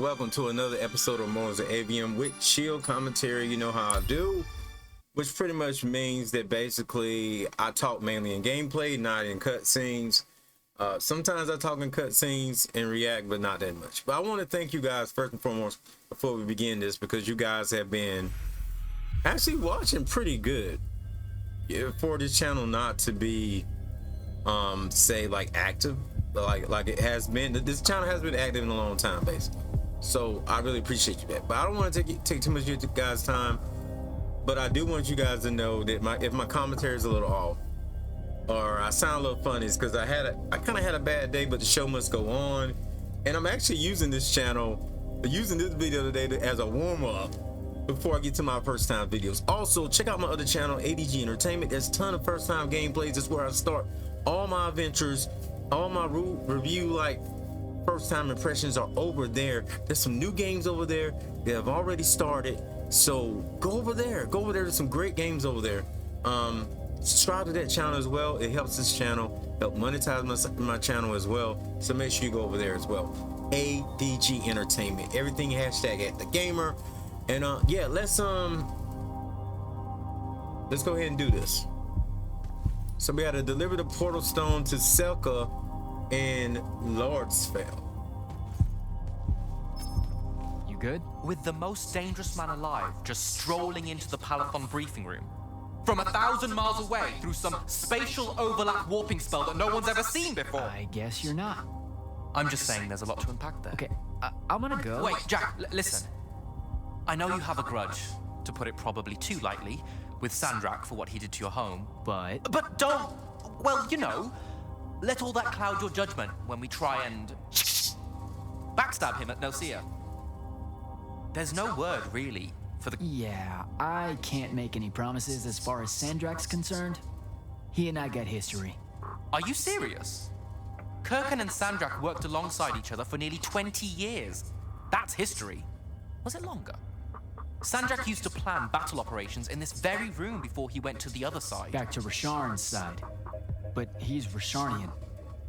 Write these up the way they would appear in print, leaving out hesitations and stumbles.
welcome to another episode of Immortals of Aveum with chill commentary. You know how I do, which pretty much means that basically I talk mainly in gameplay, not in cutscenes. Sometimes I talk in cutscenes and react, but not that much. But I want to thank you guys first and foremost before we begin this, because you guys have been actually watching pretty good for this channel not to be say like active, like it has been. This channel has been active in a long time basically, so I really appreciate you that. But I don't want to take too much of you guys time, but I do want you guys to know that if my commentary is a little off or I sound a little funny, it's because I kind of had a bad day, but the show must go on, and I'm actually using this channel, using this video today as a warm-up before I get to my first time videos. Also, check out my other channel, ADG Entertainment. There's a ton of first time gameplays. That's where I start all my adventures, all my review, like first time impressions are over there. There's some new games over there that have already started, so go over there. There's some great games over there. Subscribe to that channel as well. It helps this channel help monetize my channel as well, so make sure you go over there as well. ADG Entertainment, everything hashtag @thegamer. And yeah, let's go ahead and do this. So we gotta deliver the portal stone to Selka in Lordsfell. You good? With the most dangerous man alive just strolling into the Palathon briefing room. From 1,000 miles away through some spatial overlap warping spell that no one's ever seen before. I guess you're not. I'm just saying there's a lot to unpack there. Okay, I'm gonna go. Wait, Jack, listen. I know you have a grudge, to put it probably too lightly, with Sandrak for what he did to your home. But don't, well, you know, let all that cloud your judgment when we try and backstab him at Nocia. There's no word, really, for the... Yeah, I can't make any promises as far as Sandrak's concerned. He and I got history. Are you serious? Kirkan and Sandrak worked alongside each other for nearly 20 years. That's history. Was it longer? Sandrak used to plan battle operations in this very room before he went to the other side. Back to Rasharn's side. But he's Rasharnian.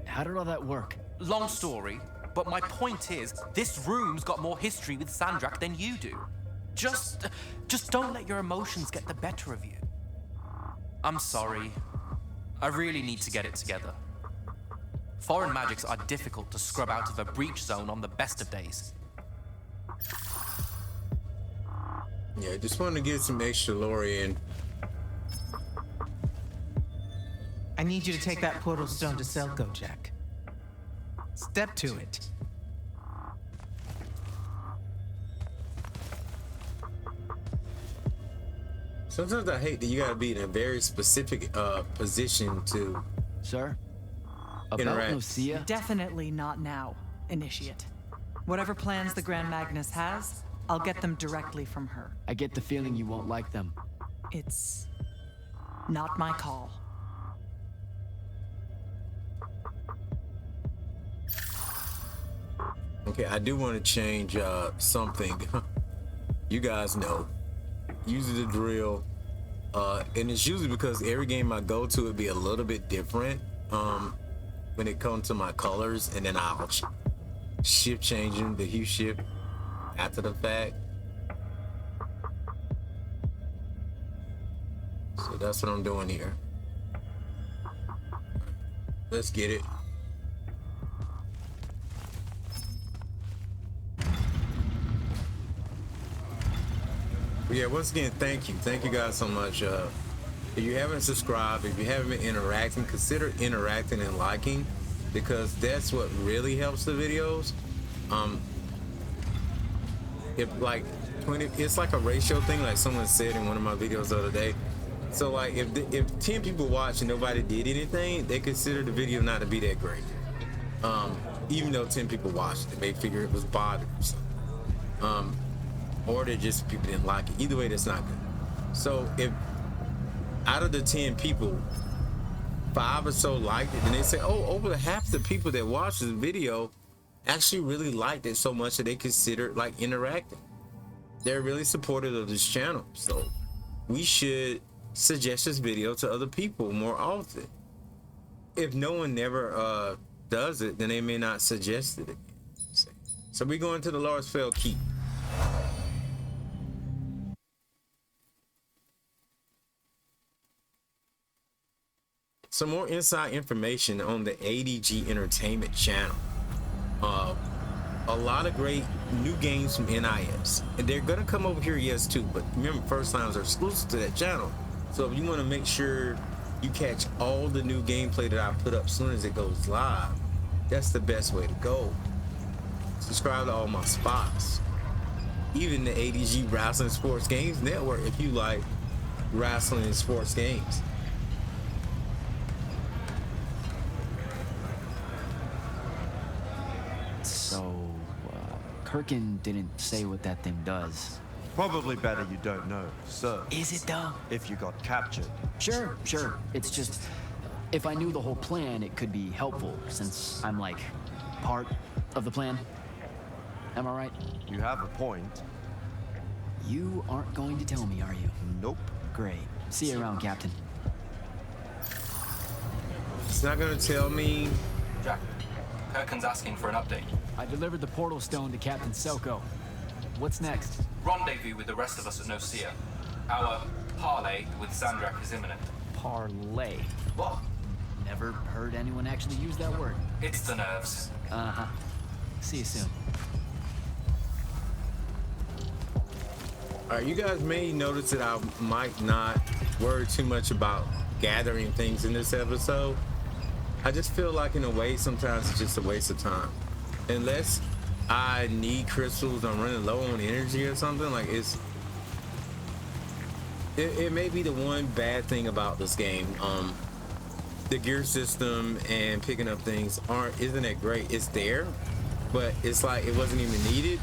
How did all that work? Long story, but my point is, this room's got more history with Sandrak than you do. Just don't let your emotions get the better of you. I'm sorry. I really need to get it together. Foreign magics are difficult to scrub out of a breach zone on the best of days. Yeah, just wanted to get some extra lore in. I need you to take that portal stone to Selko, Jack. Step to it. Sometimes I hate that you gotta be in a very specific position to... Sir? About Interact. Nocia? Definitely not now, Initiate. Whatever plans the Grand Magnus has, I'll get them directly from her. I get the feeling you won't like them. It's not my call. Okay, I do want to change something. You guys know, usually the drill, and it's usually because every game I go to would be a little bit different when it comes to my colors, and then I'll shift changing the hue shift after the fact. So that's what I'm doing here. Let's get it. But yeah, once again, thank you guys so much. If you haven't subscribed, if you haven't been interacting, consider interacting and liking, because that's what really helps the videos. If like 20, it's like a ratio thing, like someone said in one of my videos the other day. So like if 10 people watch and nobody did anything, they consider the video not to be that great. Even though 10 people watched, they may figure it was bothered or something. Or they just people didn't like it. Either way, that's not good. So if out of the 10 people, 5 or so liked it, and they say, oh, over half the people that watched this video actually really liked it so much that they considered like interacting. They're really supportive of this channel, so we should suggest this video to other people more often. If no one never does it, then they may not suggest it again. So we going to the Larsfell Keep. Some more inside information on the ADG Entertainment channel. A lot of great new games from NIS, and they're gonna come over here, yes, too. But remember, first times are exclusive to that channel. So if you want to make sure you catch all the new gameplay that I put up as soon as it goes live, that's the best way to go. Subscribe to all my spots, even the ADG Wrestling Sports Games Network if you like wrestling and sports games. So, Kirkin didn't say what that thing does. Probably better you don't know, sir. Is it though? If you got captured. Sure. It's just, if I knew the whole plan, it could be helpful, since I'm like, part of the plan. Am I right? You have a point. You aren't going to tell me, are you? Nope. Great. See you around, Captain. It's not gonna tell me. Jack, Kirkin's asking for an update. I delivered the portal stone to Captain Selko. What's next? Rendezvous with the rest of us at Nocia. Our parley with Sandrak is imminent. Parlay. What? Never heard anyone actually use that word. It's the nerves. Uh-huh. See you soon. All right, you guys may notice that I might not worry too much about gathering things in this episode. I just feel like in a way sometimes it's just a waste of time. Unless I need crystals, I'm running low on energy or something, like it may be the one bad thing about this game. The gear system and picking up things isn't that great. It's there, but it's like it wasn't even needed.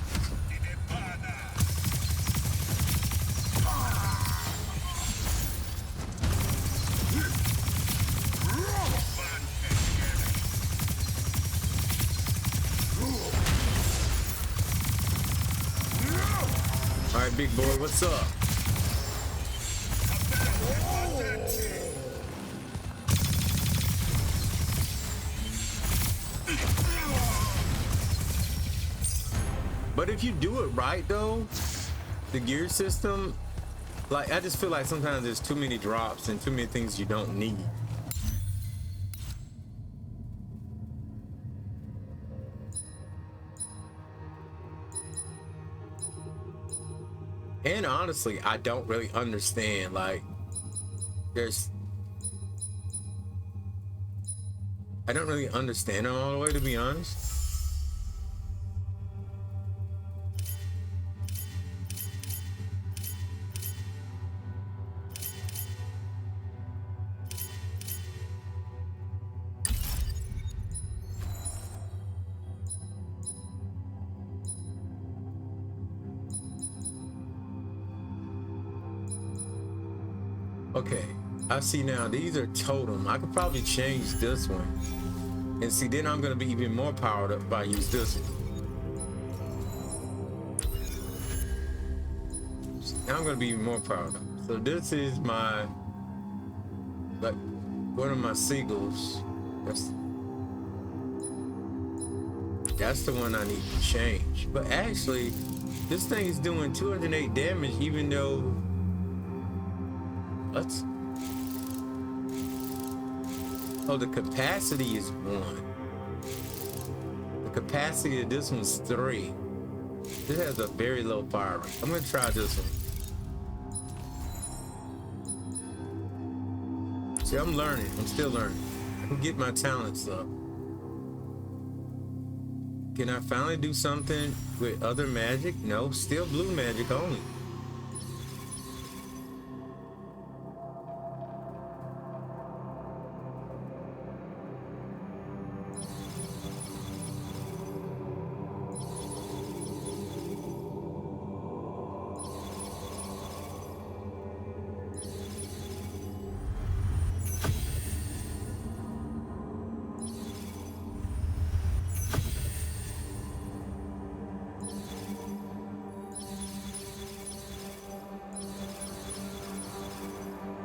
All right, big boy, what's up? But if you do it right, though, the gear system, like, I just feel like sometimes there's too many drops and too many things you don't need. And honestly, I don't really understand, like, I don't really understand them all the way, to be honest. Okay, I see now, these are totem. I could probably change this one. And see, then I'm gonna be even more powered up if I use this one. Now I'm gonna be even more powered up. So this is my, like, one of my seagulls. That's the one I need to change. But actually, this thing is doing 208 damage, even though, oh, the capacity is 1. The capacity of this one's 3. This has a very low fire rate. I'm gonna try this one. See, I'm learning. I'm still learning. I can get my talents up. Can I finally do something with other magic? No, still blue magic only.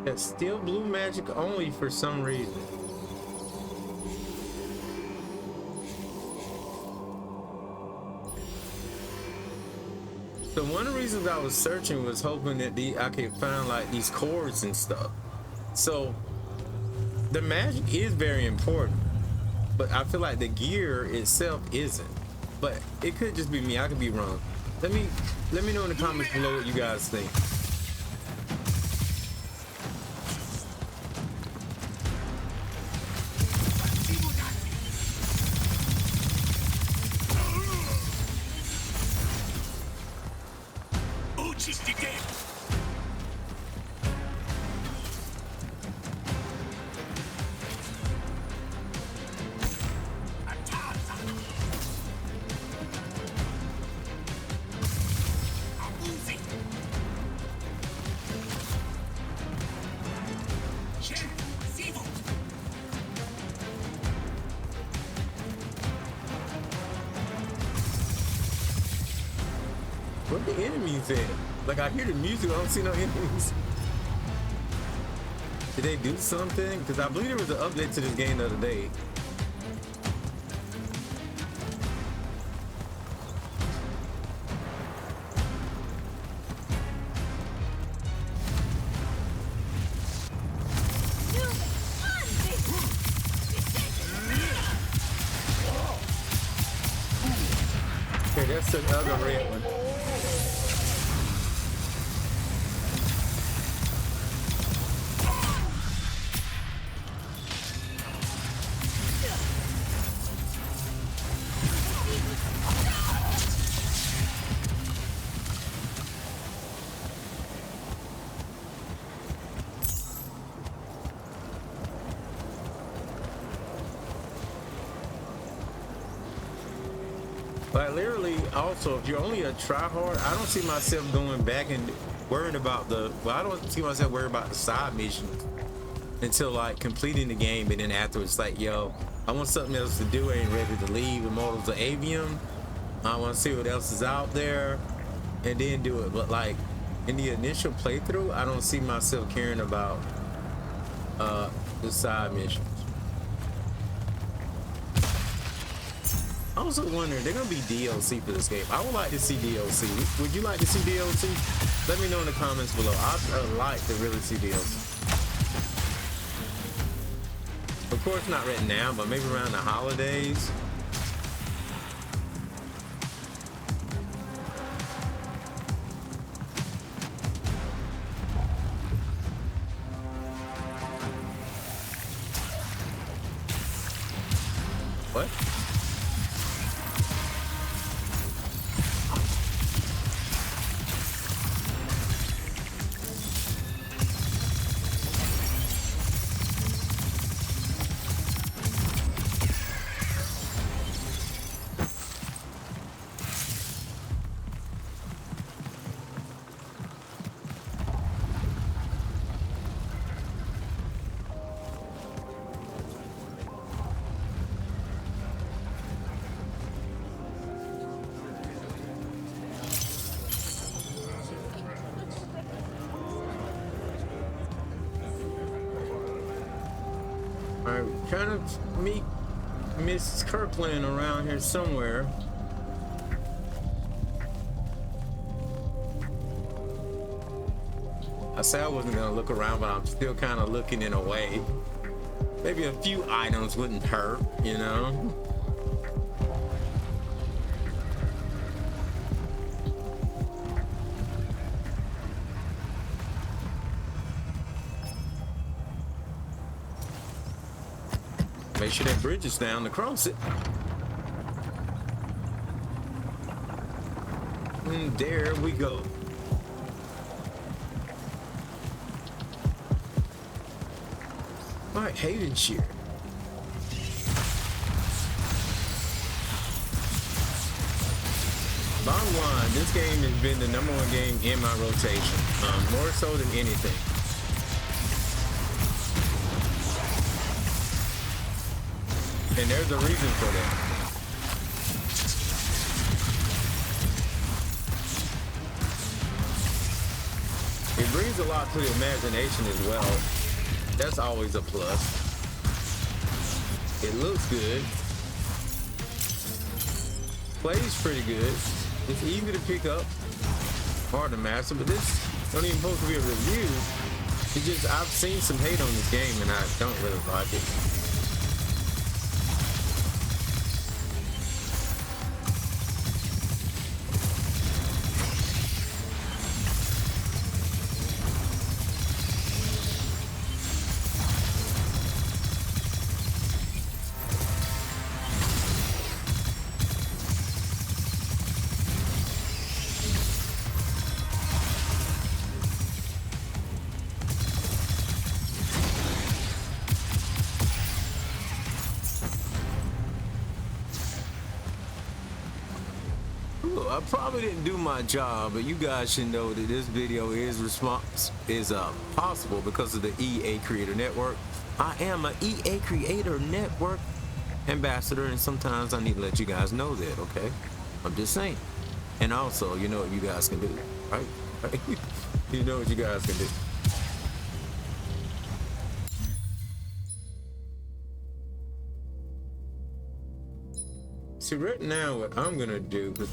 It's still blue magic only for some reason. So one of the reasons I was searching was hoping that I could find like these chords and stuff. So the magic is very important, but I feel like the gear itself isn't. But it could just be me. I could be wrong. Let me know in the comments below what you guys think. Where the enemies at? Like, I hear the music, I don't see no enemies. Did they do something? Because I believe there was an update to this game the other day. Okay, that's the other red one. But literally, also, if you're only a tryhard, I don't see myself going back and worrying about I don't see myself worrying about the side missions until like completing the game, and then afterwards, like, yo, I want something else to do. I ain't ready to leave Immortals of Aveum. I want to see what else is out there, and then do it. But like in the initial playthrough, I don't see myself caring about the side missions. I also wondering, they're gonna be DLC for this game. I would like to see DLC. Would you like to see DLC? Let me know in the comments below. I'd like to really see DLC. Of course, not right now, but maybe around the holidays. What? I'm trying to meet Mrs. Kirkland around here somewhere. I said I wasn't gonna look around, but I'm still kind of looking in a way. Maybe a few items wouldn't hurt, you know? Make sure that bridge is down to cross it. And there we go. All right, Havenshire. Bottom line, this game has been the #1 game in my rotation, more so than anything. And there's a reason for that. It brings a lot to the imagination as well. That's always a plus. It looks good. Plays pretty good. It's easy to pick up. hard to master, but this don't even supposed to be a review. It's just I've seen some hate on this game and I don't really like it. I probably didn't do my job, but you guys should know that this video is possible because of the EA Creator Network. I am an EA Creator Network ambassador, and sometimes I need to let you guys know that, okay? I'm just saying. And also, you know what you guys can do, right? You know what you guys can do. See, right now, what I'm gonna do is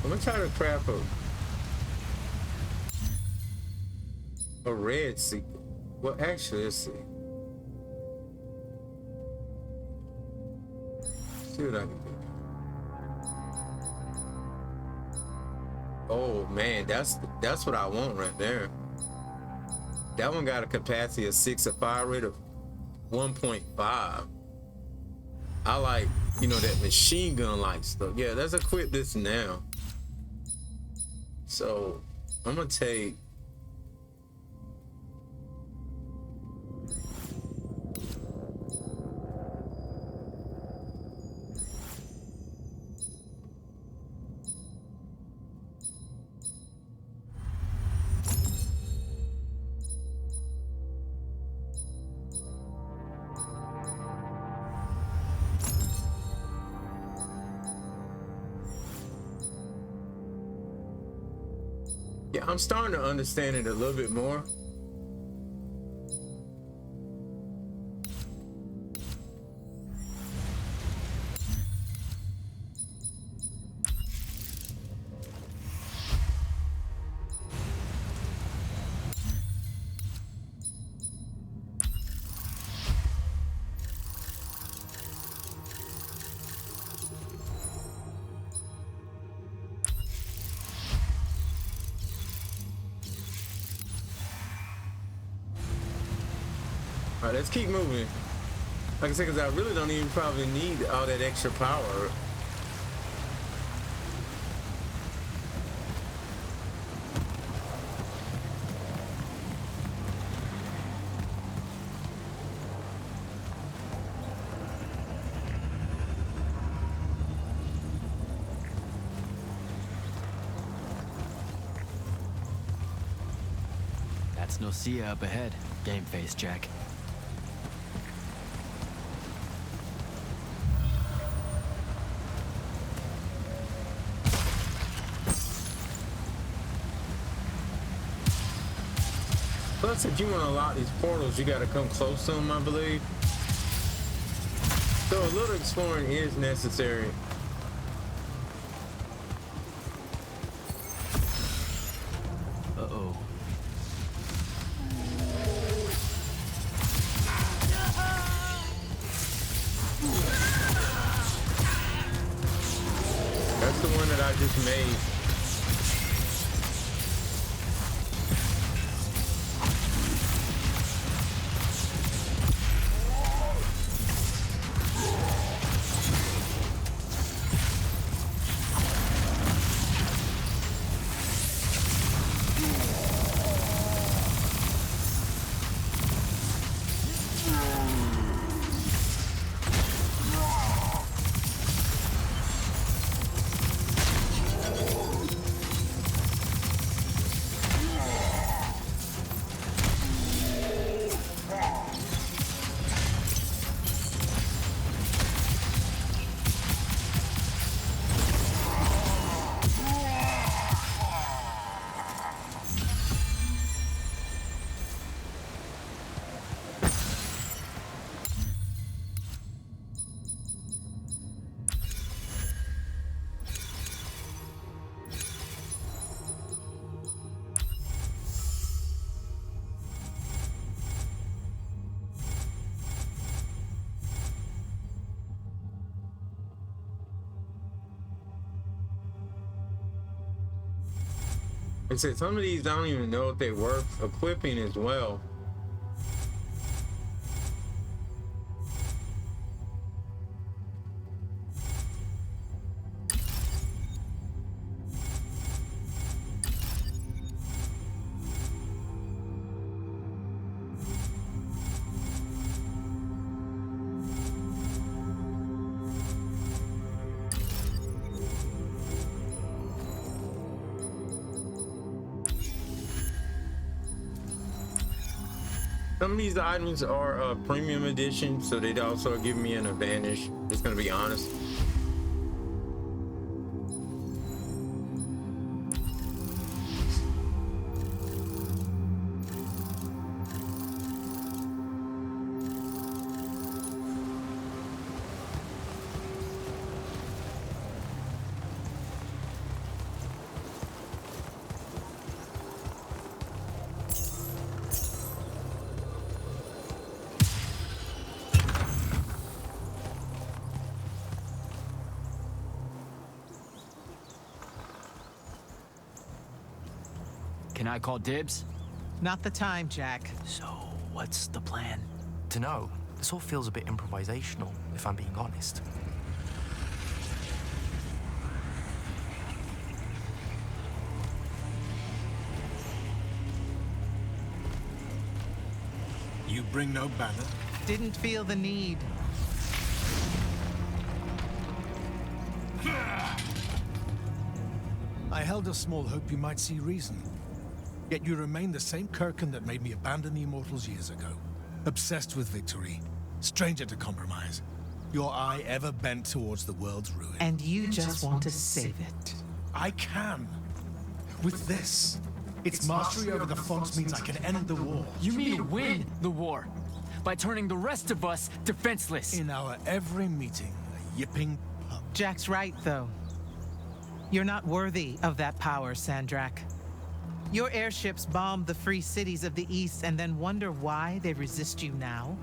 I'm gonna try to craft a red sequel. Well, actually, let's see. See what I can do. Oh man, that's what I want right there. That one got a capacity of 6, a fire rate of 1.5. I like, you know, that machine gun like stuff. Yeah, let's equip this now. So I'm gonna take I'm starting to understand it a little bit more. All right, let's keep moving. Like I said, because I really don't even probably need all that extra power. That's Nocia up ahead. Game face, Jack. Plus, if you want to unlock these portals, you got to come close to them, I believe. So a little exploring is necessary. Uh-oh. That's the one that I just made. I said some of these I don't even know if they work equipping as well. Some of these items are premium edition, so they'd also give me an advantage. Just gonna be honest. Can I call dibs? Not the time, Jack. So, what's the plan? Dunno. This all feels a bit improvisational, if I'm being honest. You bring no banner? Didn't feel the need. I held a small hope you might see reason. Yet you remain the same Kirkin that made me abandon the Immortals years ago. Obsessed with victory, stranger to compromise. Your eye ever bent towards the world's ruin. And you just want to save it. I can. With this. Its mastery over the fonts means I can end the war. You mean win the war by turning the rest of us defenseless. In our every meeting, a yipping pub. Jack's right, though. You're not worthy of that power, Sandrak. Your airships bombed the free cities of the East and then wonder why they resist you now?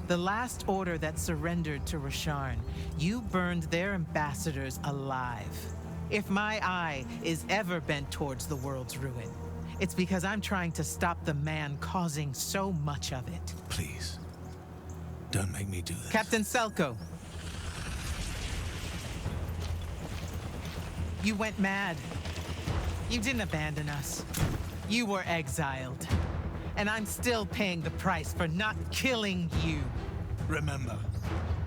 The last order that surrendered to Rasharn, you burned their ambassadors alive. If my eye is ever bent towards the world's ruin, it's because I'm trying to stop the man causing so much of it. Please, don't make me do this. Captain Selko. You went mad. You didn't abandon us. You were exiled. And I'm still paying the price for not killing you. Remember,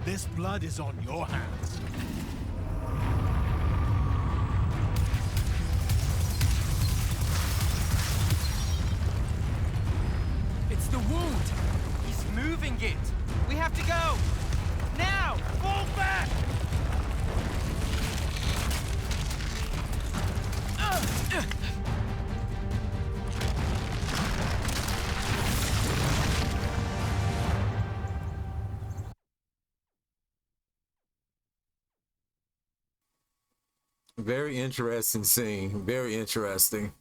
this blood is on your hands. It's the wound. He's moving it! We have to go! Now! Fall back! Very interesting scene. Very interesting.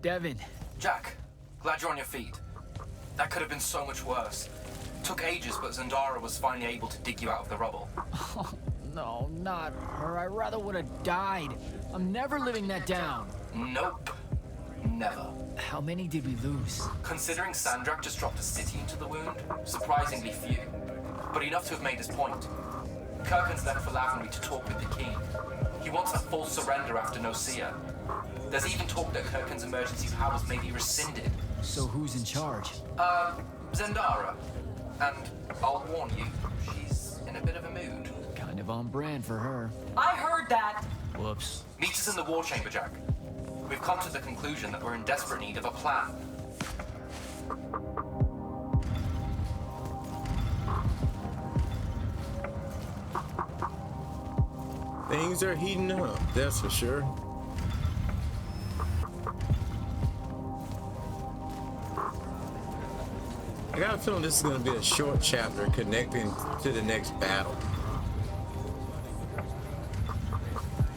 Devyn. Jack, glad you're on your feet. That could have been so much worse. Took ages, but Zendara was finally able to dig you out of the rubble. Oh, no, not her. I rather would have died. I'm never living that down. Nope. Never. How many did we lose? Considering Sandrak just dropped a city into the wound, surprisingly few. But enough to have made his point. Kirkin's left for Lavenry to talk with the king. He wants a full surrender after Nocia. There's even talk that Kirkin's emergency powers may be rescinded. So who's in charge? Zendara. And I'll warn you, she's in a bit of a mood. Kind of on brand for her. I heard that. Whoops. Meet us in the war chamber, Jack. We've come to the conclusion that we're in desperate need of a plan. Things are heating up, that's for sure. I got a feeling this is going to be a short chapter connecting to the next battle.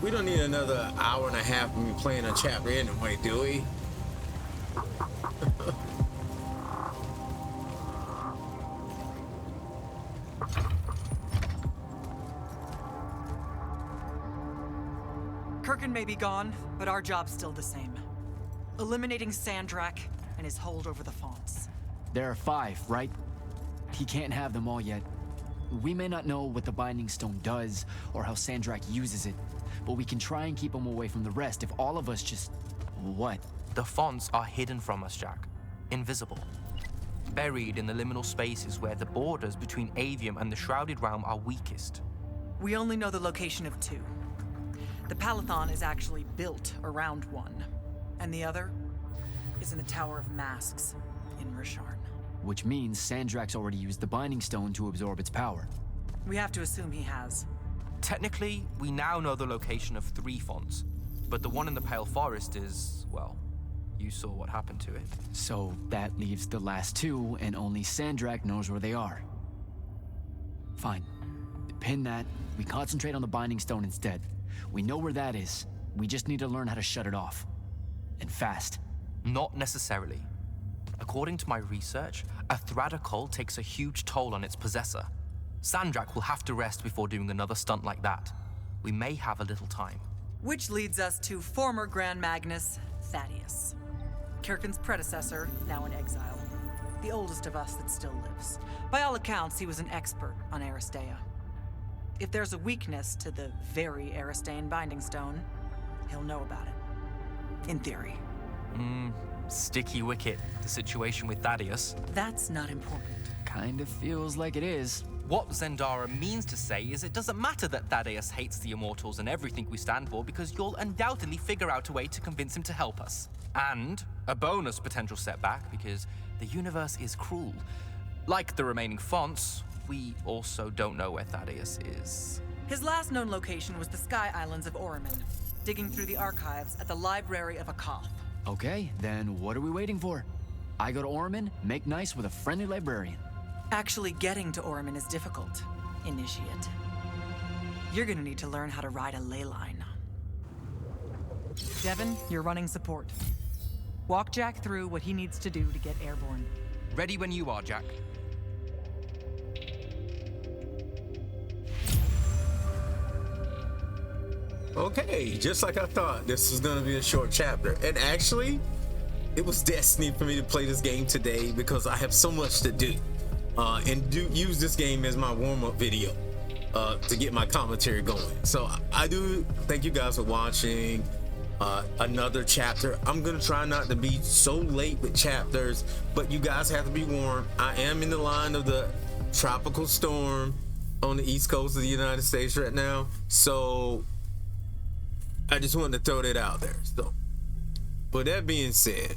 We don't need another hour and a half of me playing a chapter anyway, do we? Kirkin may be gone, but our job's still the same. Eliminating Sandrak and his hold over the fonts. There are 5, right? He can't have them all yet. We may not know what the Binding Stone does or how Sandrak uses it, but we can try and keep him away from the rest if all of us just... What? The fonts are hidden from us, Jack. Invisible. Buried in the liminal spaces where the borders between Aveum and the Shrouded Realm are weakest. We only know the location of 2. The Palathon is actually built around one, and the other is in the Tower of Masks in Rasharn. Which means Sandrak's already used the Binding Stone to absorb its power. We have to assume he has. Technically, we now know the location of 3 fonts, but the one in the Pale Forest is, well, you saw what happened to it. So that leaves the last 2, and only Sandrak knows where they are. Fine. Pin that. We concentrate on the Binding Stone instead. We know where that is. We just need to learn how to shut it off. And fast. Not necessarily. According to my research, a Thradda cult takes a huge toll on its possessor. Sandrak will have to rest before doing another stunt like that. We may have a little time. Which leads us to former Grand Magnus, Thaddeus. Kirkin's predecessor, now in exile. The oldest of us that still lives. By all accounts, he was an expert on Aristea. If there's a weakness to the very Aristeian Binding Stone, he'll know about it. In theory. Sticky wicket, the situation with Thaddeus. That's not important. Kind of feels like it is. What Zendara means to say is it doesn't matter that Thaddeus hates the Immortals and everything we stand for, because you'll undoubtedly figure out a way to convince him to help us. And a bonus potential setback, because the universe is cruel. Like the remaining fonts, we also don't know where Thaddeus is. His last known location was the Sky Islands of Oriman, digging through the archives at the Library of Akoth. Okay, then what are we waiting for? I go to Orman, make nice with a friendly librarian. Actually getting to Oriman is difficult, Initiate. You're gonna need to learn how to ride a ley line. Devyn, you're running support. Walk Jack through what he needs to do to get airborne. Ready when you are, Jack. Okay, just like I thought, this was gonna be a short chapter. And actually, it was destiny for me to play this game today because I have so much to do. And use this game as my warm-up video to get my commentary going. So I do thank you guys for watching another chapter. I'm gonna try not to be so late with chapters, but you guys have to be warned. I am in the line of the tropical storm on the east coast of the United States right now. So I just wanted to throw that out there. So, with that being said,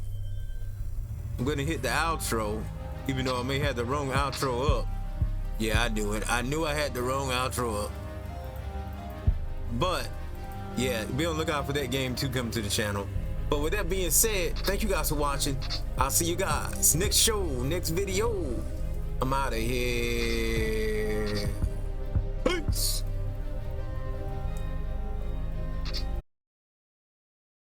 I'm gonna hit the outro, even though I may have the wrong outro up. Yeah, I knew it. I knew I had the wrong outro up. But yeah, be on the lookout for that game too coming to the channel. But with that being said, thank you guys for watching. I'll see you guys next show, next video. I'm out of here. Peace.